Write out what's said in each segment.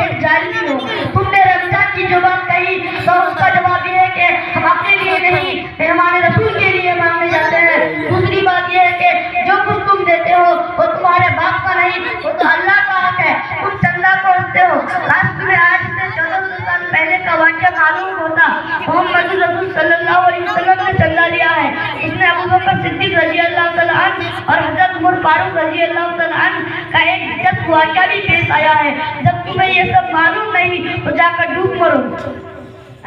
ایک ظالمی ہو. تم نے رمضان کی جو بات کہی تو اس کا جواب یہ ہے کہ ہم اپنے لیے نہیں مہمان رسول کے لیے مانگنے جاتے ہیں. دوسری بات یہ ہے کہ جو کچھ تم دیتے ہو وہ تمہارے باپ کا نہیں, وہ تو اللہ کا حق ہے. تم چندہ کوستے ہو. تمہیں آج سے 1400 سال پہلے کا واقعہ معلوم ہوتا. محمد رسول صلی اللہ علیہ وسلم نے چندہ لیا ہے. اس میں ابوبکر صدیق رضی اللہ تعالیٰ عنہ اور حضرت عمر فاروق رضی اللہ تعالیٰ عنہ کا ایک دلچسپ واقعہ بھی پیش آیا ہے. جب تمہیں یہ سب معلوم نہیں تو جا کر ڈوب مرو.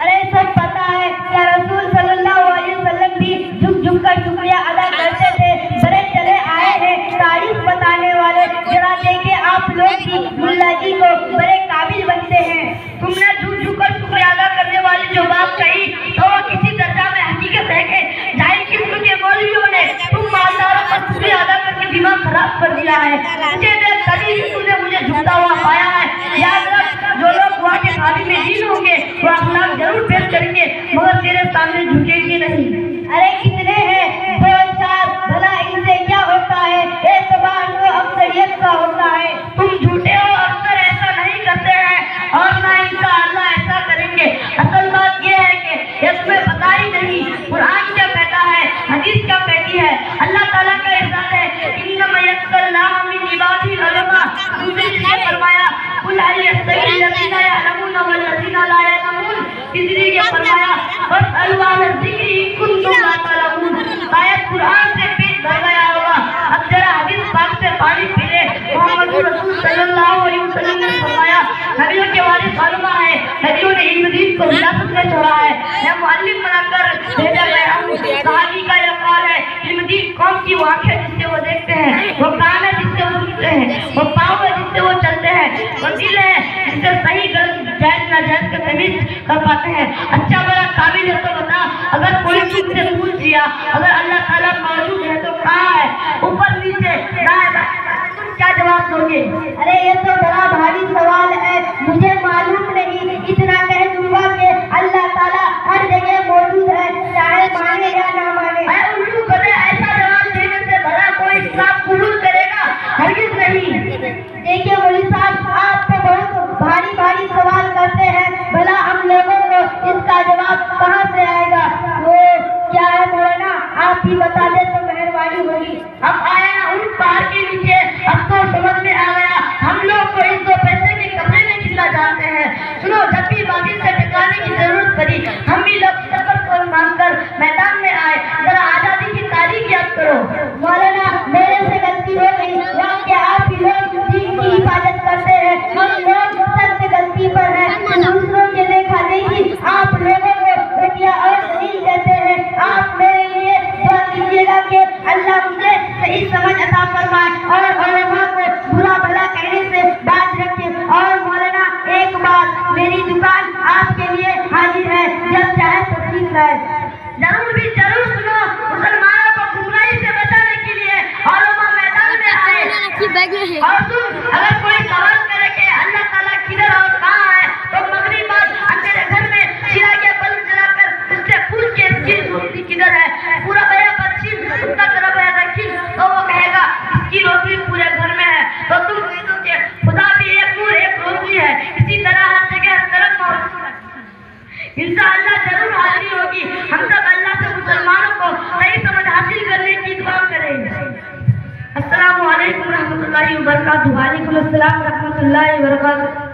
ارے سب پتا ہے کیا رسول صلی اللہ علیہ وسلم بھی جھک جھک کر شکریہ ادا کرتے تھے. بڑے چلے آئے ہیں تاریخ بتانے والے, ذرا دیکھیں آپ لوگ بھی ملا جی کو بڑے قابل بنتے ہیں. تم نے جھک جھک کر شکریہ ادا کرنے والی جو بات کہی تو وہ کسی درجہ میں حقیقت ہے کہ جاہل قسم کے مولویوں نے تم مالداروں پر شکریہ ادا کر کے دماغ خراب کر دیا ہے. مجھے دیکھ کبھی بھی تم نے مجھے جھکتا ہوا پایا ہے. یاد رکھ, جو لوگ وہاں کے حامی میں دین ہوں گے وہ اخلاق ضرور پیش کریں گے مگر تیرے سامنے جھکیں گے نہیں. ارے کتنے ہیں دو چار, بھلا ان سے کیا ہوتا ہے؟ اعتبار تو اکثریت کا ہوتا ہے. تم جھوٹے ہو, اکثر ایسا نہیں کرتے ہیں اور نہ انشاءاللہ ایسا کریں گے. اصل بات یہ ہے کہ یہ تمہیں پتہ ہی نہیں قرآن کیا کہتا ہے, حدیث کیا کہتی ہے. اللہ تعالیٰ کا ارشاد ہے انما یخشى الله من عباده العلماء. دوسری جگہ فرمایا قل هل يستوي الذين يعلمون والذين لا يعلمون. تیسری جگہ فرمایا فاسألوا اهل الذکر ان کنتم لا تعلمون. آیت قرآن سے پیٹ بھر گیا ہوگا. اب ذرا حدیث پاک سے پانی پی لے. محمد رسول صلی اللہ علیہ وسلم نے فرمایا نبیوں کے وارث علماء ہیں, نبیوں نے علم دین کو وراثت میں چھوڑا ہے. میں معلم بنا کر بھیجا گیا ہوں. صحابی کا یہ قول ہے علم دین قوم کی وہ آنکھیں جس سے وہ دیکھتے ہیں, وہ کان ہے جس سے وہ سنتے ہیں, وہ پاؤں ہے جس سے وہ چلتے ہیں, وہ دل ہے جس سے صحیح غلط جائز ناجائز کا تمیز کر پاتے ہیں. اچھا بڑا قابل ہے تو بتا, اگر کوئی تم سے پوچھ لیا اگر اللہ تعالیٰ موجود ہے تو کہاں ہے, اوپر نیچے دائیں بائیں, تم کیا جواب دو گے؟ ارے یہ تو بڑا بھاری سوال ہے, مجھے معلوم نہیں. اتنا کہہ دوں گا کہ اللہ تعالیٰ ہر جگہ موجود ہے, چاہے مانے یا نہ مانے. اے الو گدھے, ایسا جواب دینے سے بھلا کوئی اسلام قبول کرے گا؟ ہرگز نہیں. دیکھیے مولوی صاحب, آپ تو بہت بھاری بھاری سوال کرتے ہیں, بھلا ہم لوگوں کو اس کا جواب کہاں سے آئے گا؟ وہ کیا ہے مولانا, آپ ہی بتا دیں تو مہربانی ہوگی. اب آیا نا ان پہاڑ کے نیچے, اب تو سمجھ میں آ گیا ہم لوگ کو اس 2 پیسے کے کپڑے میں کتنا جانتے ہیں. سنو, جب بھی باقی سے ٹکانے کی ضرورت پڑی ہم بھی لوگ سفر کو مانگ کر میدان میں آئے. ذرا آزادی کی تاریخ یاد کرو. مولانا میرے سے غلطی ہو گئی, کہ آپ ہی لوگ دین کی حفاظت کرتے ہیں, ہم لوگ سب سے غلطی پر ہیں. دوسروں کے دیکھا دیکھی آپ لوگوں کو بٹیا اور دلیل دیتے ہیں. آپ میرے لیے دعا کیجیے گا کہ اللہ مجھے صحیح سمجھ عطا فرمائے اور علماء کو برا بھلا کہنے سے باز رکھے. اور مولانا ایک بات, میری دکان آپ کے لیے حاضر ہے, جب چاہے تشریف لائے. ضرور بھی ضرور. سنو, مسلمانوں کو گمراہی سے بچانے کے لیے علماء میدان میں آئے. اور تم اگر کوئی سوال کرے کہ اللہ تعالیٰ کدھر اور کہاں ہے تو مغرب بعد اندھیرے گھر میں چراغ بلب جلا کر اس سے پوچھ کے اس کی روشنی کدھر ہے. پورا بیا پچھم, اتنا طرف ہے دکھن, تو وہ کہے گا اس کی روشنی پورے گھر میں ہے. تو تم کہہ دو کہ خدا بھی ایک نور ایک روشنی ہے. اسی طرح ہر جگہ ہر طرف انشاءاللہ ضرور حاضری ہوگی. ہم سب اللہ سے مسلمانوں کو صحیح سمجھ حاصل کرنے کی دعا کریں. السلام علیکم ورحمۃ اللہ وبرکاتہ. وعلیکم السلام ورحمۃ اللہ وبرکاتہ.